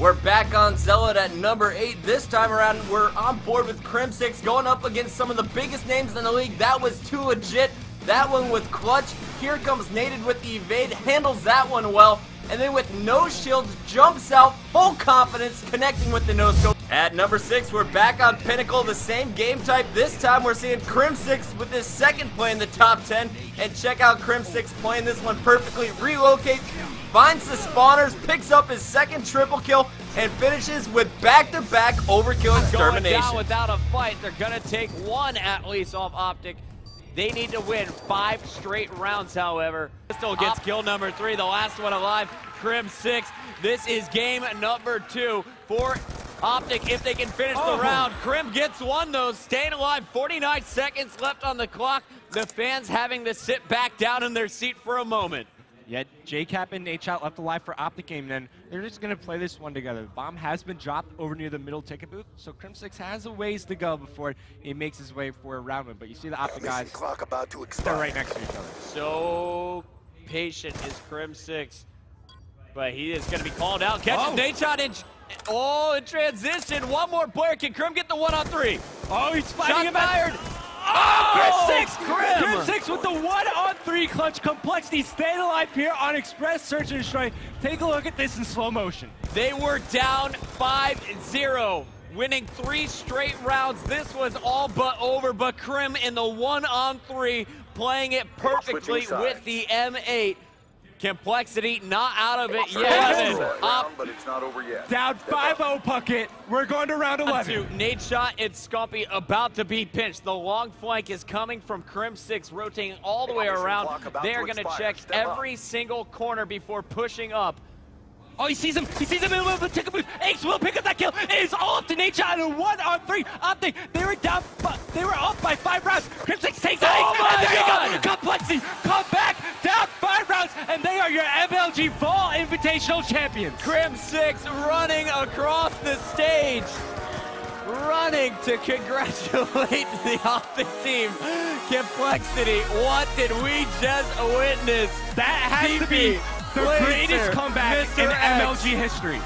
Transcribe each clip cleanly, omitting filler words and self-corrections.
We're back on Zealot at number 8. This time around, we're on board with Crimsix, going up against some of the biggest names in the league. That was too legit. That one was clutch. Here comes Nated with the evade, handles that one well, and then with no shields, jumps out, full confidence, connecting with the no-scope. At number 6, we're back on Pinnacle, the same game type. This time we're seeing Crimsix with his second play in the top 10. And check out Crimsix playing this one perfectly. Relocates, finds the spawners, picks up his second triple kill, and finishes with back-to-back overkill extermination. Going down without a fight. They're going to take one at least off OpTic. They need to win 5 straight rounds, however. Pistol gets kill number 3, the last one alive, Crimsix. This is game number 2 for OpTic if they can finish the round. Crim gets one though, staying alive, 49 seconds left on the clock. The fans having to sit back down in their seat for a moment. Yeah, JCap and H-Out left alive for OpTic game, then they're just going to play this one together. The bomb has been dropped over near the middle ticket booth, so Crimsix has a ways to go before he makes his way for a round win. But you see the OpTic guys, they're right next to each other. So patient is Crimsix, but he is going to be called out. Catches Nate-Shot in transition. One more player. Can Crim get the 1-on-3? Oh, he's fighting him fired. Crimsix with the 1-on-3 clutch. Complexity staying alive here on Express Search and Destroy. Take a look at this in slow motion. They were down 5-0, winning 3 straight rounds. This was all but over, but Crim in the 1-on-3, playing it perfectly with the M8. Complexity not out of it yet. But it's not over yet. Down 5-0 Puckett. We're going to round 11. Nate-Shot and Scumpy about to be pinched. The long flank is coming from Crimsix, rotating all the way around. They are going to check every single corner before pushing up. Oh, he sees him. He sees him in the middle of the ticket booth. Ace will pick up that kill. It is all up to Nate-Shot and a 1-on-3. OpTic, they were down, they were up by 5 rounds. Crimsix takes it. Oh my there God. you go. Complexity, come back, down 5 rounds, and they are your MLG Fall Invitational champions. Crimsix running across the stage, running to congratulate the OpTic team. Complexity, what did we just witness? That has to be the greatest comeback in MLG history.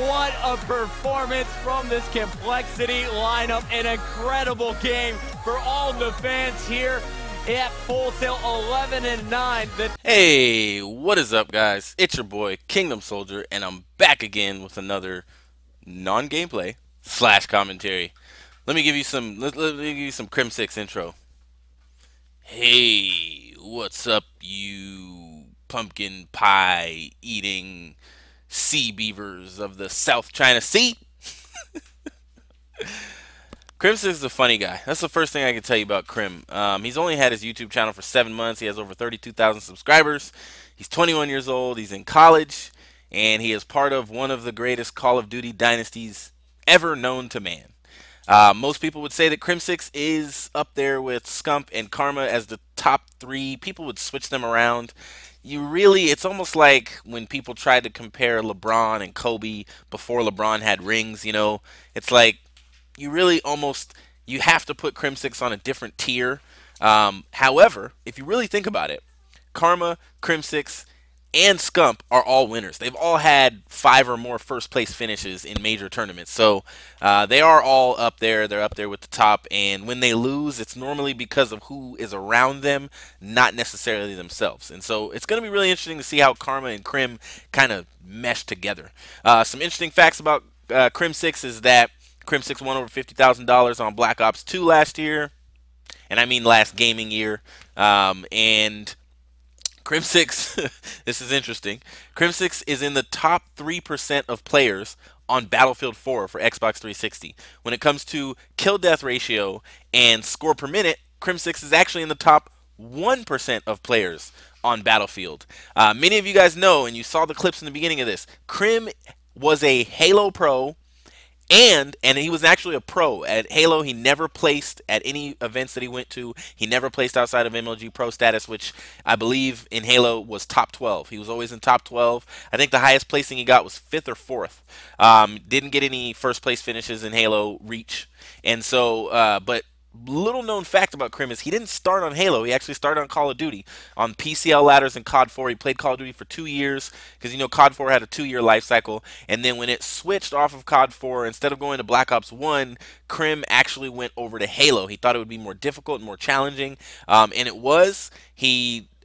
What a performance from this Complexity lineup. An incredible game for all the fans here at Full Sail 11-9. Hey, what is up, guys? It's your boy Kingdom Soldier, and I'm back again with another non-gameplay / commentary. Let me give you some Crimsix intro. Hey, what's up, you pumpkin pie eating sea beavers of the South China Sea? Crimsix is a funny guy. That's the first thing I can tell you about Crim. He's only had his YouTube channel for 7 months. He has over 32,000 subscribers. He's 21 years old. He's in college, and he is part of one of the greatest Call of Duty dynasties ever known to man. Most people would say that Crimsix is up there with Scump and Karma as the top 3. People would switch them around. It's almost like when people tried to compare LeBron and Kobe before LeBron had rings, you know. It's like you have to put Crimsix on a different tier. However, if you really think about it, Karma, Crimsix, and Scump are all winners. They've all had 5 or more first place finishes in major tournaments. So they are all up there. They're up there with the top. And when they lose, it's normally because of who is around them, not necessarily themselves. And so it's going to be really interesting to see how Karma and Crim kind of mesh together. Some interesting facts about Crimsix is that Crimsix won over $50,000 on Black Ops 2 last year. And I mean last gaming year. And Crimsix, this is interesting. Crimsix is in the top 3% of players on Battlefield 4 for Xbox 360. When it comes to kill-death ratio and score per minute, Crimsix is actually in the top 1% of players on Battlefield. Many of you guys know, and you saw the clips in the beginning of this, Crim was a Halo pro. And he was actually a pro at Halo. He never placed at any events that he went to. He never placed outside of MLG Pro status, which I believe in Halo was top 12. He was always in top 12. I think the highest placing he got was 5th or 4th. Didn't get any first place finishes in Halo Reach. And so, but little known fact about Crim is he didn't start on Halo. He actually started on Call of Duty on PCL ladders and COD 4. He played Call of Duty for 2 years because COD 4 had a 2-year life cycle. And then when it switched off of COD 4, instead of going to Black Ops 1, Crim actually went over to Halo. He thought it would be more difficult and more challenging, and it was.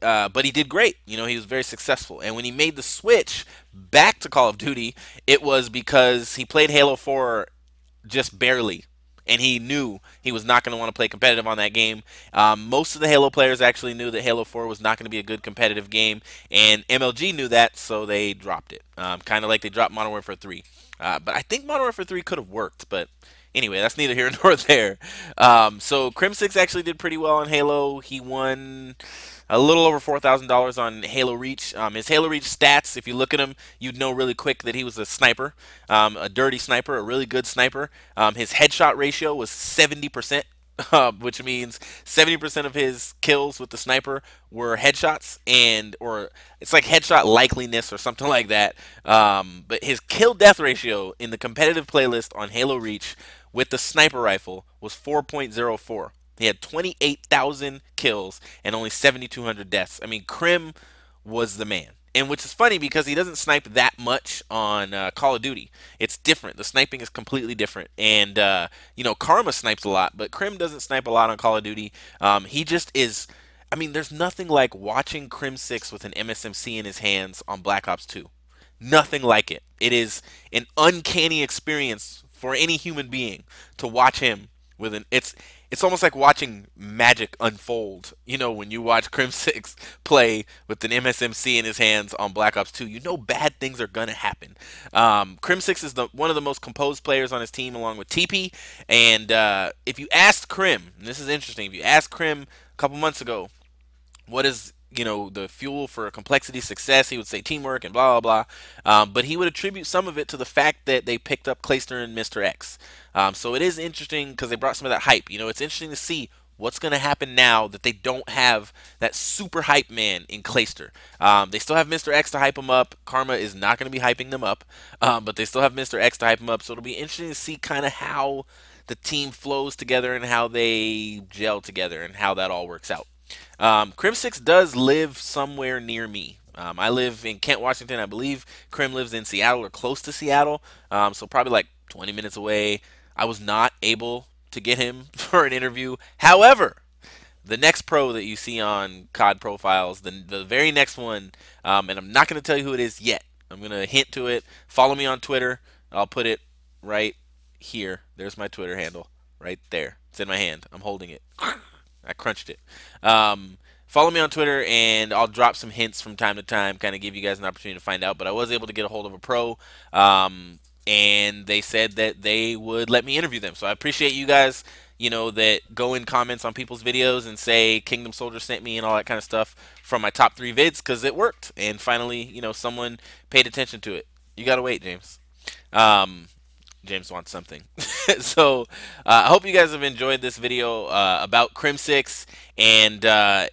But he did great. He was very successful. And when he made the switch back to Call of Duty, it was because he played Halo 4 just barely, and he knew he was not going to want to play competitive on that game. Most of the Halo players actually knew that Halo 4 was not going to be a good competitive game, and MLG knew that, so they dropped it. Kind of like they dropped Modern Warfare 3. But I think Modern Warfare 3 could have worked, but anyway, that's neither here nor there. So Crimsix actually did pretty well on Halo. He won a little over $4,000 on Halo Reach. His Halo Reach stats, if you look at him, you'd know really quick that he was a sniper, a dirty sniper, a really good sniper. His headshot ratio was 70%. Which means 70% of his kills with the sniper were headshots, or it's like headshot likeliness or something like that. But his kill death ratio in the competitive playlist on Halo Reach with the sniper rifle was 4.04. He had 28,000 kills and only 7,200 deaths. I mean, Crim was the man. And which is funny because he doesn't snipe that much on Call of Duty. It's different. The sniping is completely different. And, Karma snipes a lot, but Crim doesn't snipe a lot on Call of Duty. He just is. I mean, there's nothing like watching Crimsix with an MSMC in his hands on Black Ops 2. Nothing like it. It is an uncanny experience for any human being to watch him with an. It's almost like watching magic unfold. When you watch Crimsix play with an MSMC in his hands on Black Ops 2, bad things are gonna happen. Crimsix is one of the most composed players on his team, along with TP. And if you asked Crim, and this is interesting, if you asked Crim a couple months ago, what is the fuel for complexity success, he would say teamwork and blah blah blah, but he would attribute some of it to the fact that they picked up Clayster and Mr. X. So it is interesting because they brought some of that hype. It's interesting to see what's going to happen now that they don't have that super hype man in Clayster. They still have Mr. X to hype him up. Karma is not going to be hyping them up, but they still have Mr. X to hype him up. So it'll be interesting to see kind of how the team flows together and how they gel together and how that all works out. Crimsix does live somewhere near me. I live in Kent, Washington. I believe Crim lives in Seattle or close to Seattle, so probably like 20 minutes away. I was not able to get him for an interview. However, the next pro that you see on COD Profiles, the very next one, and I'm not going to tell you who it is yet. I'm going to hint to it. Follow me on Twitter. I'll put it right here. There's my Twitter handle right there. It's in my hand. I'm holding it. I crunched it. Follow me on Twitter, and I'll drop some hints from time to time, kind of give you guys an opportunity to find out. But I was able to get a hold of a pro, and they said that they would let me interview them. So I appreciate you guys, that go in comments on people's videos and say Kingdom Soldier sent me and all that kind of stuff from my top 3 vids, because it worked. And finally, someone paid attention to it. You got to wait, James. James wants something. So I hope you guys have enjoyed this video about Crimsix, and I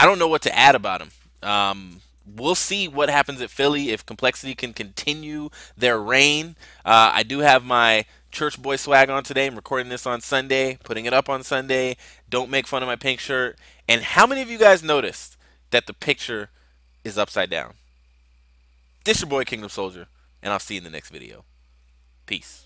don't know what to add about him. We'll see what happens at Philly if Complexity can continue their reign. I do have my church boy swag on today. I'm recording this on Sunday, putting it up on Sunday. Don't make fun of my pink shirt. And how many of you guys noticed that the picture is upside down? This your boy Kingdom Soldier, and I'll see you in the next video. Peace.